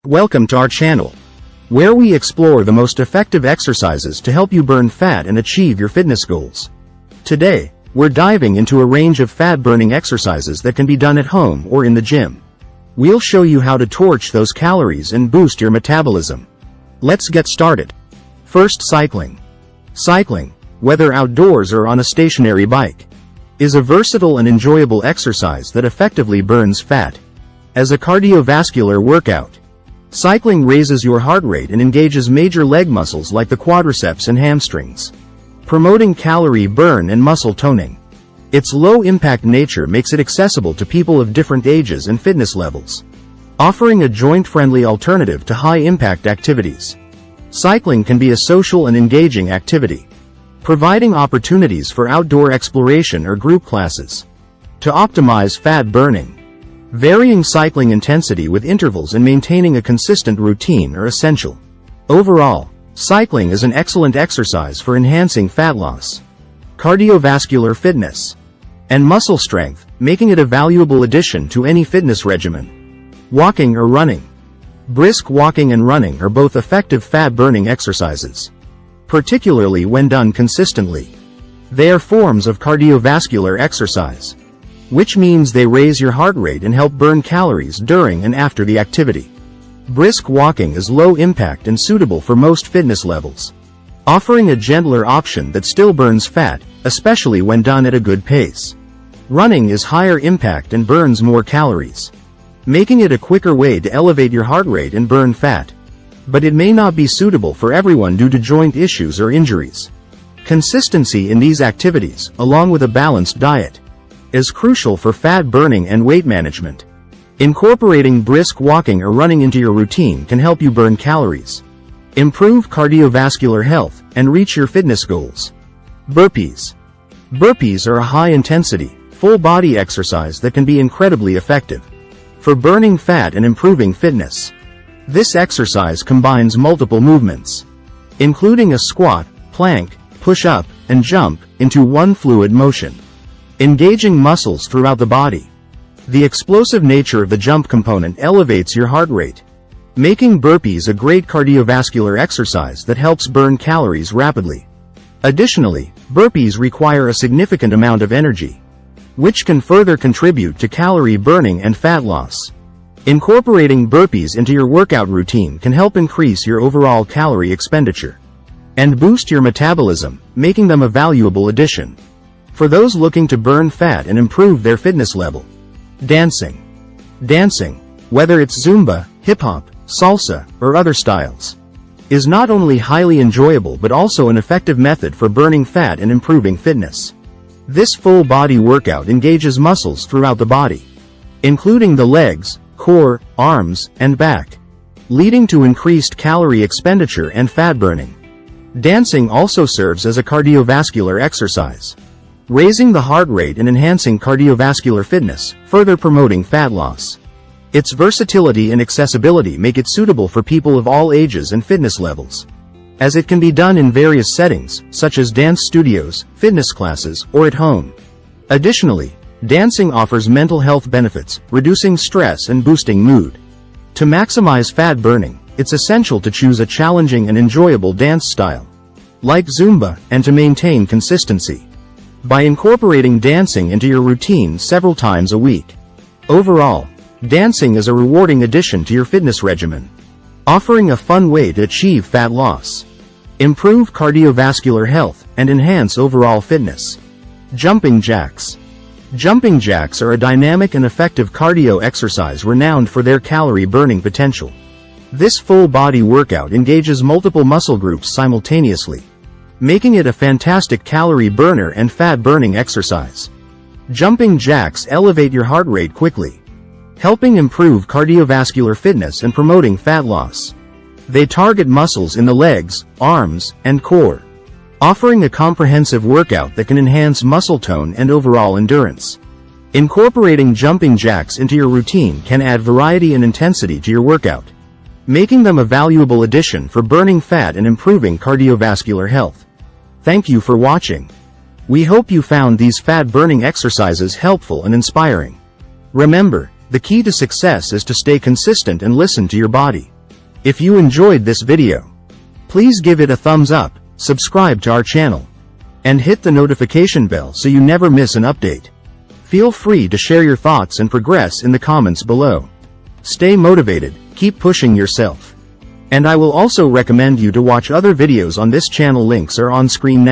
Welcome to our channel, where we explore the most effective exercises to help you burn fat and achieve your fitness goals. Today, we're diving into a range of fat-burning exercises that can be done at home or in the gym. We'll show you how to torch those calories and boost your metabolism. Let's get started. First, cycling. Cycling, whether outdoors or on a stationary bike, is a versatile and enjoyable exercise that effectively burns fat. As a cardiovascular workout, cycling raises your heart rate and engages major leg muscles like the quadriceps and hamstrings, promoting calorie burn and muscle toning. Its low-impact nature makes it accessible to people of different ages and fitness levels, offering a joint-friendly alternative to high-impact activities. Cycling can be a social and engaging activity, providing opportunities for outdoor exploration or group classes. To optimize fat burning, varying cycling intensity with intervals and maintaining a consistent routine are essential. Overall, cycling is an excellent exercise for enhancing fat loss, cardiovascular fitness, and muscle strength, making it a valuable addition to any fitness regimen. Walking or running. Brisk walking and running are both effective fat-burning exercises, particularly when done consistently. They are forms of cardiovascular exercise, which means they raise your heart rate and help burn calories during and after the activity. Brisk walking is low impact and suitable for most fitness levels, offering a gentler option that still burns fat, especially when done at a good pace. Running is higher impact and burns more calories, making it a quicker way to elevate your heart rate and burn fat. But it may not be suitable for everyone due to joint issues or injuries. Consistency in these activities, along with a balanced diet, is crucial for fat burning and weight management. Incorporating brisk walking or running into your routine can help you burn calories, improve cardiovascular health, and reach your fitness goals. Burpees. Burpees are a high-intensity, full-body exercise that can be incredibly effective for burning fat and improving fitness. This exercise combines multiple movements, including a squat, plank, push-up, and jump, into one fluid motion, engaging muscles throughout the body. The explosive nature of the jump component elevates your heart rate, making burpees a great cardiovascular exercise that helps burn calories rapidly. Additionally, burpees require a significant amount of energy, which can further contribute to calorie burning and fat loss. Incorporating burpees into your workout routine can help increase your overall calorie expenditure and boost your metabolism, making them a valuable addition for those looking to burn fat and improve their fitness level. Dancing. Dancing, whether it's Zumba, hip-hop, salsa, or other styles, is not only highly enjoyable but also an effective method for burning fat and improving fitness. This full-body workout engages muscles throughout the body, including the legs, core, arms, and back, leading to increased calorie expenditure and fat burning. Dancing also serves as a cardiovascular exercise, raising the heart rate and enhancing cardiovascular fitness, further promoting fat loss. Its versatility and accessibility make it suitable for people of all ages and fitness levels, as it can be done in various settings, such as dance studios, fitness classes, or at home. Additionally, dancing offers mental health benefits, reducing stress and boosting mood. To maximize fat burning, it's essential to choose a challenging and enjoyable dance style, like Zumba, and to maintain consistency by incorporating dancing into your routine several times a week. Overall, dancing is a rewarding addition to your fitness regimen, offering a fun way to achieve fat loss, improve cardiovascular health, and enhance overall fitness. Jumping jacks. Jumping jacks are a dynamic and effective cardio exercise renowned for their calorie-burning potential. This full-body workout engages multiple muscle groups simultaneously, making it a fantastic calorie burner and fat-burning exercise. Jumping jacks elevate your heart rate quickly, helping improve cardiovascular fitness and promoting fat loss. They target muscles in the legs, arms, and core, offering a comprehensive workout that can enhance muscle tone and overall endurance. Incorporating jumping jacks into your routine can add variety and intensity to your workout, making them a valuable addition for burning fat and improving cardiovascular health. Thank you for watching. We hope you found these fat-burning exercises helpful and inspiring. Remember, The key to success is to stay consistent and listen to your body. If you enjoyed this video, please give it a thumbs up, subscribe to our channel, and hit the notification bell so you never miss an update. Feel free to share your thoughts and progress in the comments below. Stay motivated, keep pushing yourself. And I will also recommend you to watch other videos on this channel. Links are on screen now.